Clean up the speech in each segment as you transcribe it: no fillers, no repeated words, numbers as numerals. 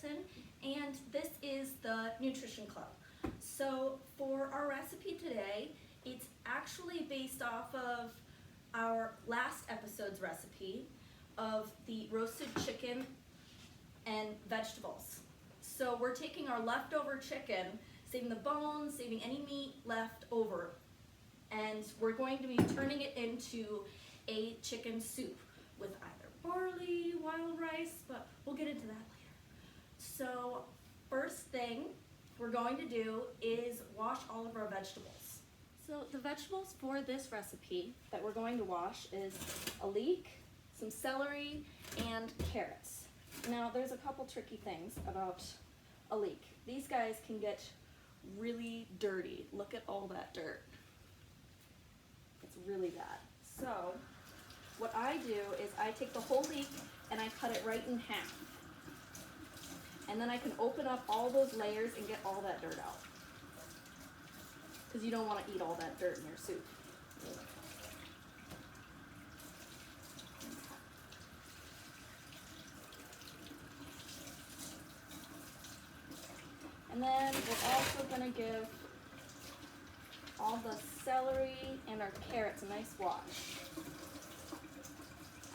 Allison, and this is the Nutrition Club. So for our recipe today, it's actually based off of our last episode's recipe of the roasted chicken and vegetables. So we're taking our leftover chicken, saving the bones, saving any meat left over, and we're going to be turning it into a chicken soup with either barley, wild rice, but we'll get into that later. So first thing we're going to do is wash all of our vegetables. So the vegetables for this recipe that we're going to wash is a leek, some celery, and carrots. Now there's a couple tricky things about a leek. These guys can get really dirty. Look at all that dirt. It's really bad. So what I do is I take the whole leek and I cut it right in half. And then I can open up all those layers and get all that dirt out. Because you don't want to eat all that dirt in your soup. And then we're also going to give all the celery and our carrots a nice wash.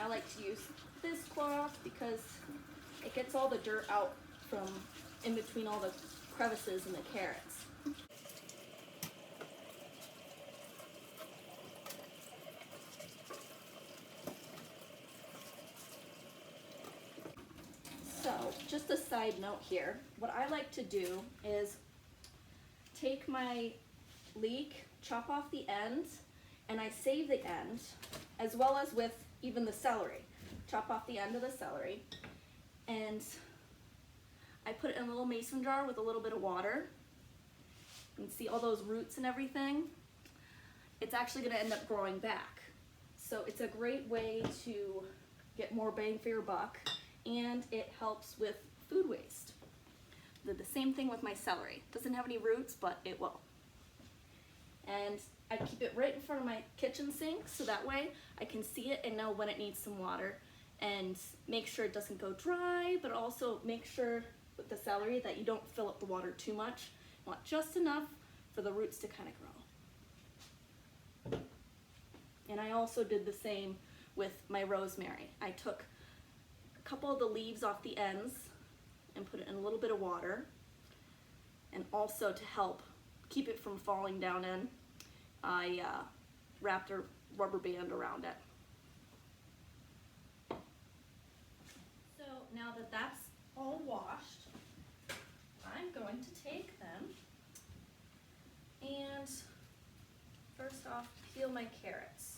I like to use this cloth because it gets all the dirt out from in between all the crevices in the carrots. So, just a side note here, what I like to do is take my leek, chop off the ends, and I save the end, as well as with even the celery. Chop off the end of the celery, and I put it in a little mason jar with a little bit of water. You can see all those roots and everything. It's actually going to end up growing back. So it's a great way to get more bang for your buck, and it helps with food waste. Did the same thing with my celery. Doesn't have any roots, but it will. And I keep it right in front of my kitchen sink so that way I can see it and know when it needs some water, and make sure it doesn't go dry, but also make sure with the celery that you don't fill up the water too much. You want just enough for the roots to kind of grow. And I also did the same with my rosemary. I took a couple of the leaves off the ends and put it in a little bit of water, and also to help keep it from falling down in, I wrapped a rubber band around it. So now that that's all washed, I'm going to take them and first off peel my carrots.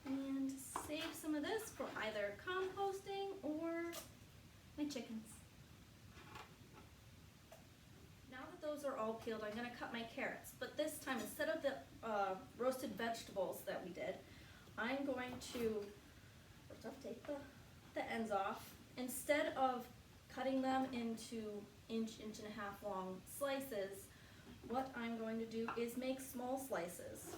And save some of this for either composting or my chickens. Now that those are all peeled, I'm going to cut my carrots. But this time, instead of the roasted vegetables that we did, I'm going to first off take the ends off. Instead of cutting them into inch and a half long slices, what I'm going to do is make small slices.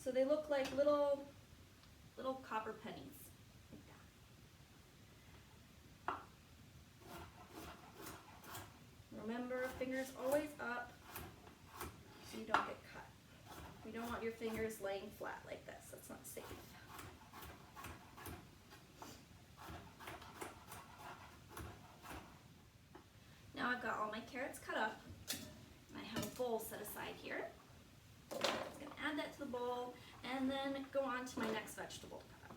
So they look like little copper pennies. Like that. Remember, fingers always up so you don't get cut. You don't want your fingers laying flat like this. That's not safe. Now I've got all my carrots cut up, and I have a bowl set aside here. I'm just going to add that to the bowl and then go on to my next vegetable to cut up.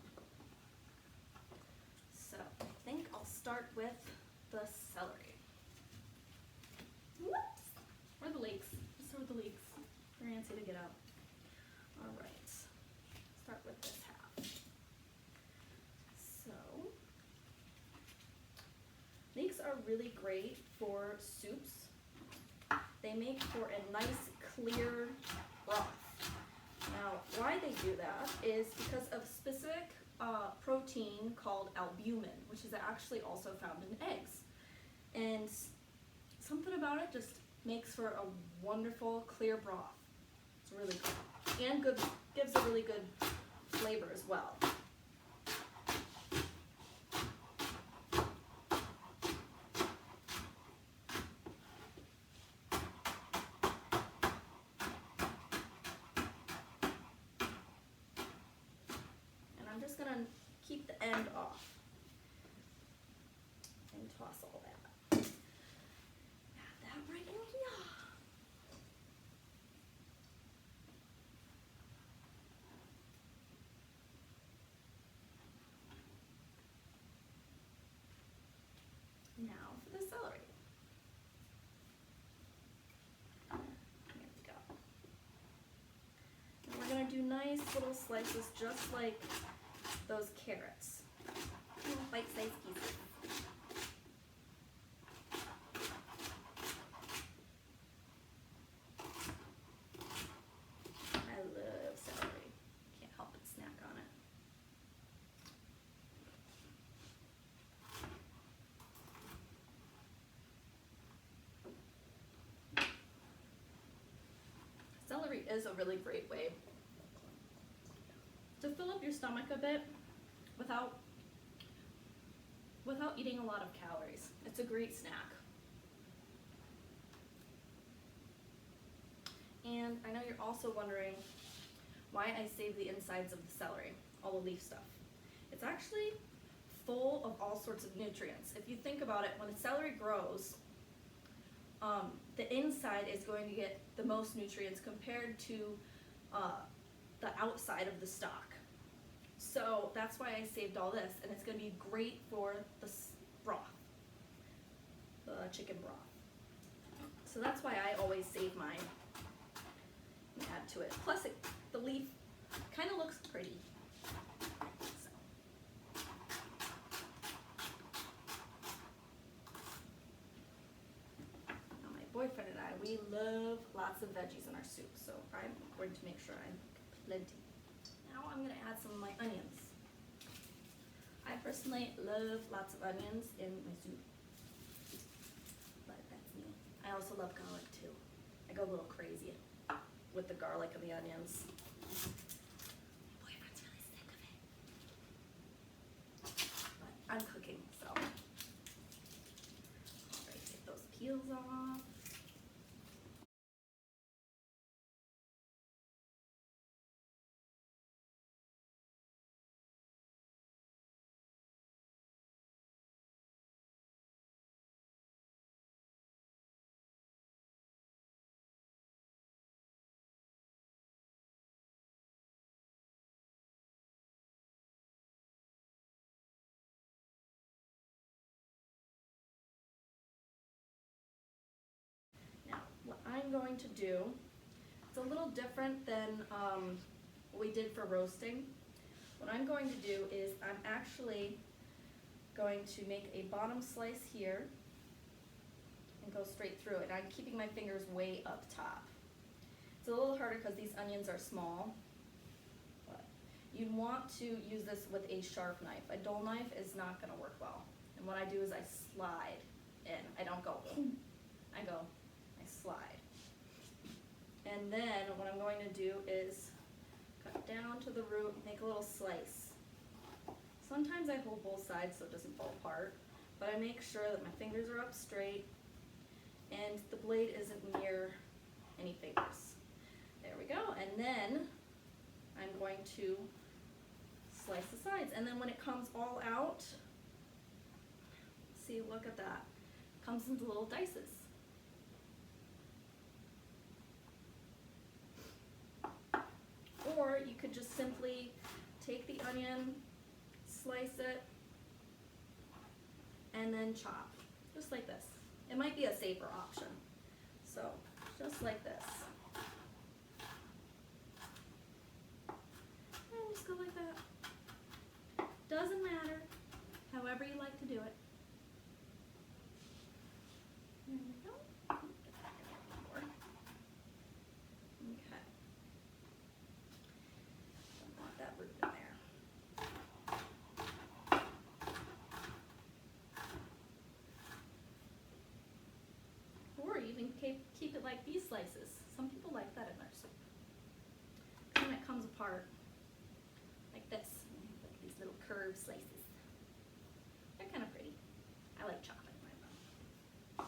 So I think I'll start with the celery. Whoops! Where are the leeks? Just start with the leeks. Very antsy to get out. Alright, start with this half. So, leeks are really great for soups. They make for a nice clear broth. Now, why they do that is because of specific protein called albumin, which is actually also found in eggs. And something about it just makes for a wonderful clear broth. It's really good. And good, gives a really good flavor as well. And I'm just gonna keep the end off and toss all that. Add that right in here. Now for the celery. There we go. And we're gonna do nice little slices just like those carrots. Little bite-sized pieces. I love celery. Can't help but snack on it. Celery is a really great way to fill up your stomach a bit without eating a lot of calories. It's a great snack. And I know you're also wondering why I save the insides of the celery, all the leaf stuff. It's actually full of all sorts of nutrients. If you think about it, when the celery grows, the inside is going to get the most nutrients compared to the outside of the stalk. So that's why I saved all this, and it's going to be great for the broth, the chicken broth. So that's why I always save mine and add to it. Plus, the leaf kind of looks pretty. So. Now my boyfriend and I, we love lots of veggies in our soup, so I'm going to make sure I have plenty. Now I'm going to add some of my onions. I personally love lots of onions in my soup, but that's me. I also love garlic too. I go a little crazy with the garlic and the onions. My boyfriend's really sick of it. But I'm cooking, so. Alright, take those peels off. What I'm going to do, it's a little different than what we did for roasting. What I'm going to do is I'm actually going to make a bottom slice here and go straight through it. I'm keeping my fingers way up top. It's a little harder because these onions are small, but you'd want to use this with a sharp knife. A dull knife is not going to work well. And what I do is I slide in. I don't go, I slide. And then what I'm going to do is cut down to the root, make a little slice. Sometimes I hold both sides so it doesn't fall apart, but I make sure that my fingers are up straight and the blade isn't near any fingers. There we go. And then I'm going to slice the sides. And then when it comes all out, see, look at that. It comes into little dices. Or you could just simply take the onion, slice it, and then chop, just like this. It might be a safer option. So, just like this. And just go like that. Doesn't matter, however you like to do it. There we go. Get that in there more. Okay. Don't want that root in there. Or you can keep it like these slices. Some people like that in their soup. And then it comes apart like this, like these little curved slices. They're kind of pretty. I like chopping mine though.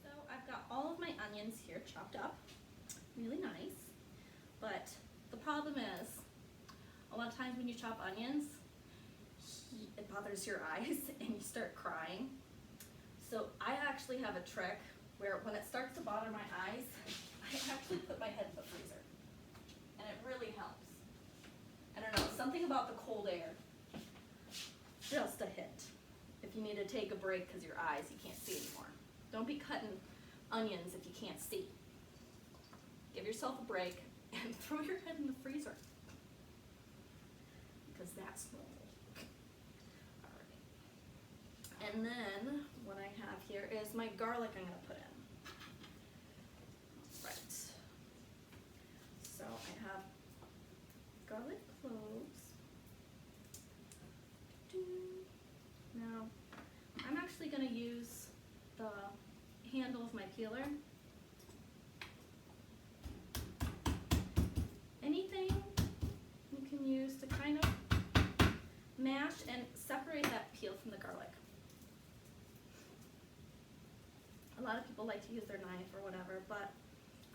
So I've got all of my onions here chopped up, really nice. But the problem is, a lot of times when you chop onions, it bothers your eyes and you start crying. So I actually have a trick where when it starts to bother my eyes, I actually put my head in the freezer. And it really helps. I don't know, something about the cold air. Just a hint. If you need to take a break because your eyes, you can't see anymore. Don't be cutting onions if you can't see. Give yourself a break and throw your head in the freezer. Because that's normal. Alright. And then what I have here is my garlic I'm going to put in. Right. So I have garlic cloves. Now, I'm actually going to use the handle of my peeler. Anything you can use to kind of mash and separate that peel from the garlic. A lot of people like to use their knife or whatever, but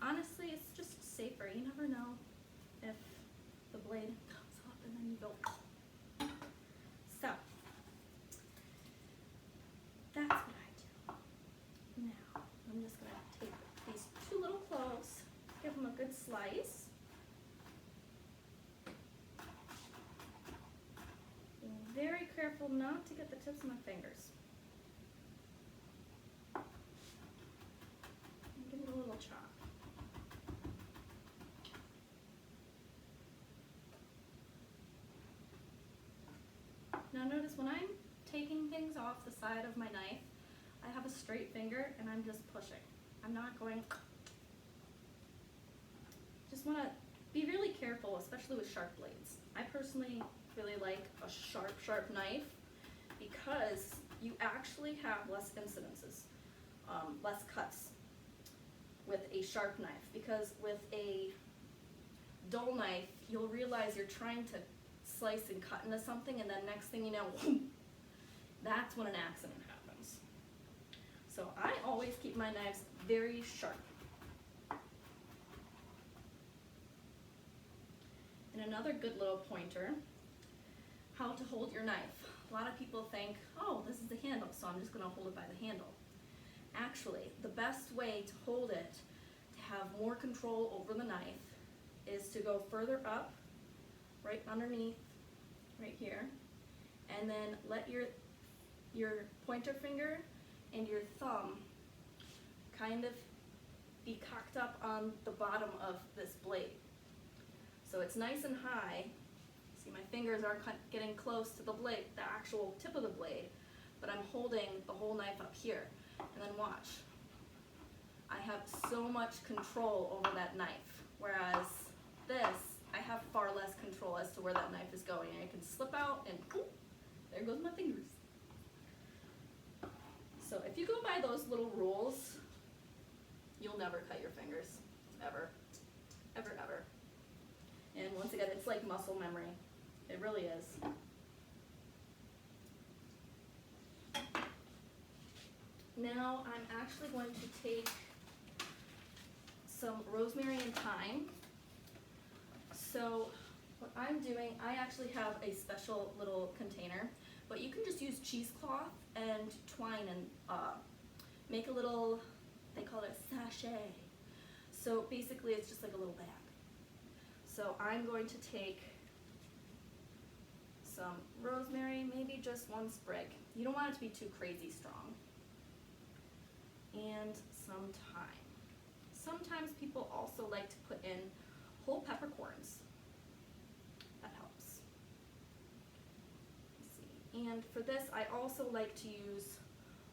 honestly, it's just safer. You never know if the blade comes up and then you go. So, that's what I do. Now, I'm just going to take these two little cloves, give them a good slice. Being very careful not to get the tips of my fingers. And give it a little chop. Now notice when I'm taking things off the side of my knife, I have a straight finger and I'm just pushing. I'm not going. Just want to be really careful, especially with sharp blades. I personally really like a sharp knife because you actually have less incidences, less cuts with a sharp knife. Because with a dull knife, you'll realize you're trying to slice and cut into something, and then next thing you know, that's when an accident happens. So I always keep my knives very sharp. And another good little pointer, how to hold your knife. A lot of people think, oh, this is the handle, so I'm just going to hold it by the handle. Actually, the best way to hold it, to have more control over the knife, is to go further up, right underneath, right here, and then let your pointer finger and your thumb kind of be cocked up on the bottom of this blade. So it's nice and high. See, my fingers are getting close to the blade, the actual tip of the blade, but I'm holding the whole knife up here. And then watch. I have so much control over that knife, whereas this, I have far less control as to where that knife is going. I can slip out and whoop, there goes my fingers. So if you go by those little rules, you'll never cut your fingers, ever, ever, ever. And once again, it's like muscle memory. It really is. Now I'm actually going to take some rosemary and thyme. So what I'm doing, I actually have a special little container, but you can just use cheesecloth and twine and make a little, they call it a sachet. So basically it's just like a little bag. So I'm going to take some rosemary, maybe just one sprig. You don't want it to be too crazy strong. And some thyme. Sometimes people also like to put in whole peppercorns. That helps. Let's see. And for this, I also like to use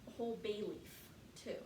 a whole bay leaf too.